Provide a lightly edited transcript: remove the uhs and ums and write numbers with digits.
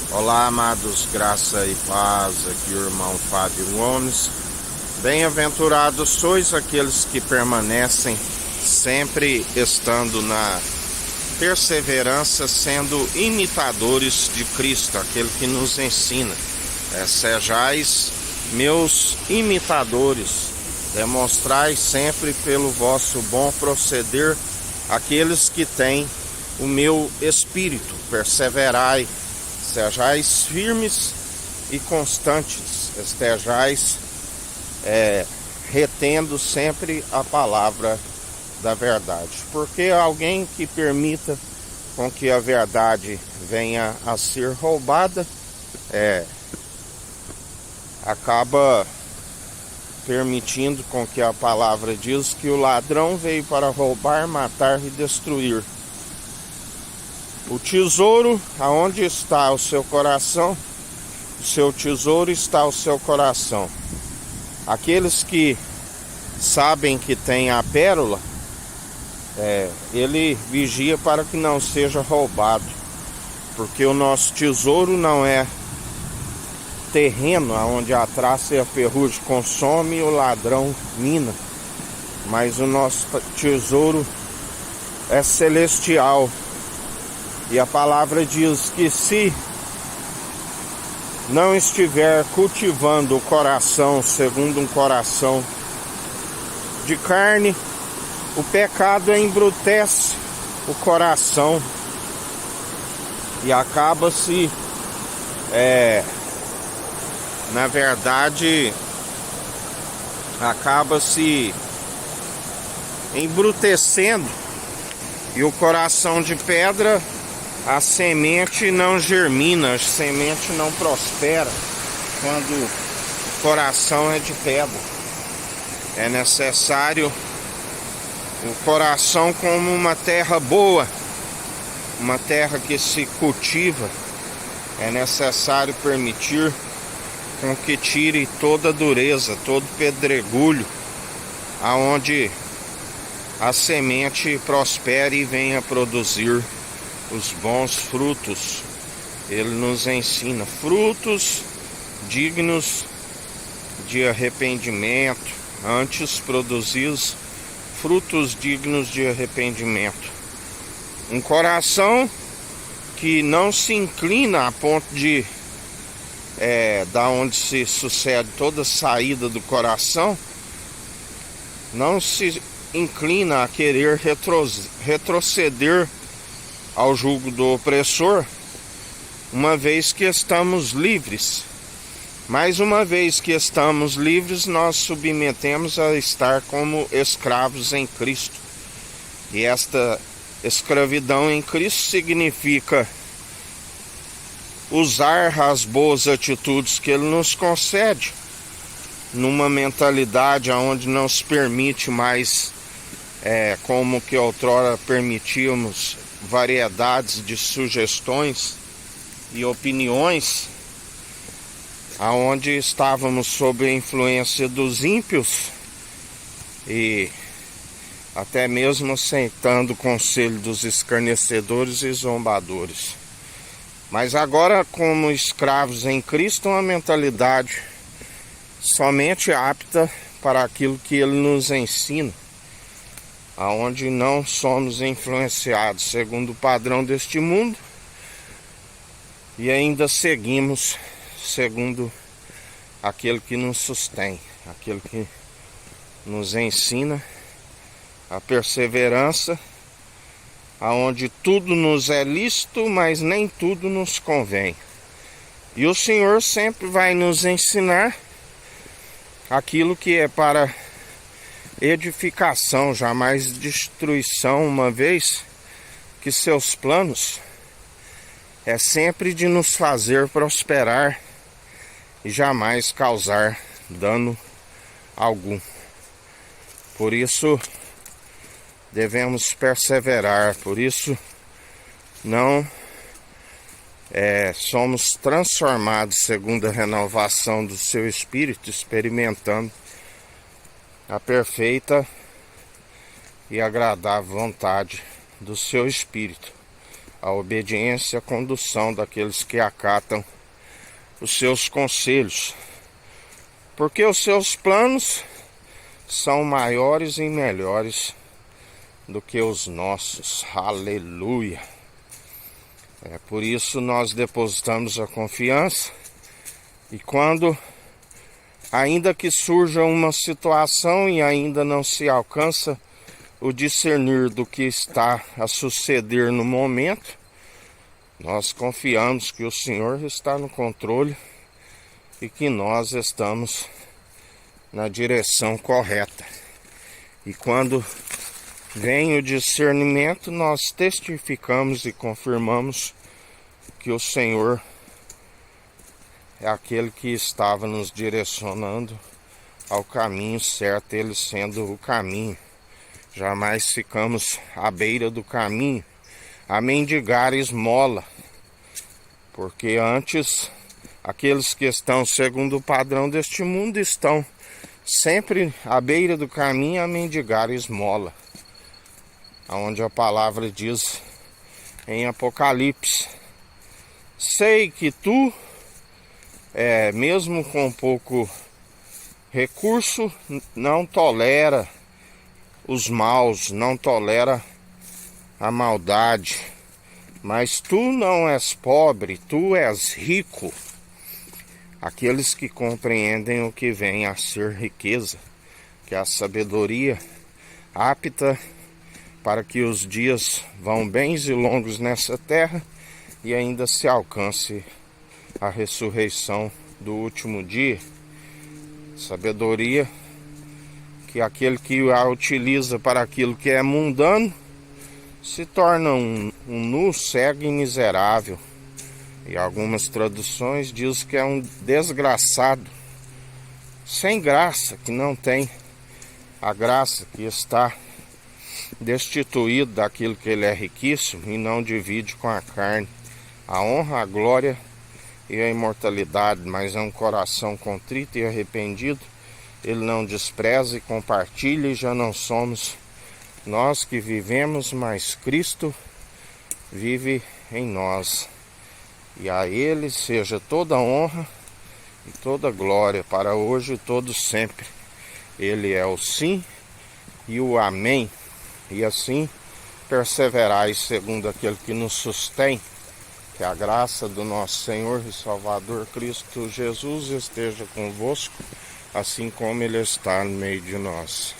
Olá, amados, graça e paz, aqui o irmão Fábio Gomes. Bem-aventurados sois aqueles que permanecem sempre estando na perseverança, sendo imitadores de Cristo, aquele que nos ensina. Sejais meus imitadores, demonstrai sempre pelo vosso bom proceder aqueles que têm o meu espírito, perseverai, sejais firmes e constantes, estejais retendo sempre a palavra da verdade, porque alguém que permita com que a verdade venha a ser roubada, acaba permitindo com que a palavra diz que o ladrão veio para roubar, matar e destruir. O tesouro, aonde está o seu coração, o seu tesouro está o seu coração. Aqueles que sabem que tem a pérola, ele vigia para que não seja roubado, porque o nosso tesouro não é terreno, onde a traça e a ferrugem consome e o ladrão mina, mas o nosso tesouro é celestial. E a palavra diz que se não estiver cultivando o coração segundo um coração de carne, o pecado embrutece o coração e acaba-se, na verdade, acaba-se embrutecendo, e o coração de pedra, a semente não germina, a semente não prospera quando o coração é de pedra. É necessário o coração como uma terra boa, uma terra que se cultiva. É necessário permitir com que tire toda a dureza, todo pedregulho, aonde a semente prospere e venha produzir os bons frutos. Ele nos ensina frutos dignos de arrependimento, antes produzis frutos dignos de arrependimento. Um coração que não se inclina a ponto de da onde se sucede toda saída do coração, não se inclina a querer retroceder ao jugo do opressor, uma vez que estamos livres. Mas uma vez que estamos livres, nós submetemos a estar como escravos em Cristo. E esta escravidão em Cristo significa usar as boas atitudes que Ele nos concede, numa mentalidade onde não se permite mais, como que outrora permitíamos, variedades de sugestões e opiniões, aonde estávamos sob a influência dos ímpios e até mesmo aceitando o conselho dos escarnecedores e zombadores. Mas agora, como escravos em Cristo, uma mentalidade somente apta para aquilo que Ele nos ensina, aonde não somos influenciados segundo o padrão deste mundo e ainda seguimos segundo aquele que nos sustém, aquele que nos ensina a perseverança, aonde tudo nos é lícito, mas nem tudo nos convém. E o Senhor sempre vai nos ensinar aquilo que é para edificação, jamais destruição, uma vez que seus planos é sempre de nos fazer prosperar e jamais causar dano algum. Por isso devemos perseverar, por isso não somos transformados segundo a renovação do seu espírito, experimentando a perfeita e agradável vontade do seu espírito, a obediência e a condução daqueles que acatam os seus conselhos, porque os seus planos são maiores e melhores do que os nossos. Aleluia! É por isso nós depositamos a confiança, e quando ainda que surja uma situação e ainda não se alcança o discernir do que está a suceder no momento, nós confiamos que o Senhor está no controle e que nós estamos na direção correta. E quando vem o discernimento, nós testificamos e confirmamos que o Senhor é aquele que estava nos direcionando ao caminho certo, Ele sendo o caminho. Jamais ficamos à beira do caminho a mendigar esmola, porque antes aqueles que estão segundo o padrão deste mundo estão sempre à beira do caminho a mendigar esmola, aonde a palavra diz em Apocalipse: sei que tu, mesmo com pouco recurso, não tolera os maus, não tolera a maldade, mas tu não és pobre, tu és rico. Aqueles que compreendem o que vem a ser riqueza, que é a sabedoria apta para que os dias vão bens e longos nessa terra e ainda se alcance a ressurreição do último dia. Sabedoria que aquele que a utiliza para aquilo que é mundano se torna um nu, cego e miserável. E algumas traduções diz que é um desgraçado, sem graça, que não tem a graça, que está destituído daquilo que ele é riquíssimo e não divide com a carne a honra, a glória e a imortalidade, mas é um coração contrito e arrependido. Ele não despreza e compartilha, e já não somos nós que vivemos, mas Cristo vive em nós. E a Ele seja toda a honra e toda a glória para hoje e todo sempre. Ele é o sim e o amém. E assim perseverai segundo aquele que nos sustém. Que a graça do nosso Senhor e Salvador Cristo Jesus esteja convosco, assim como Ele está no meio de nós.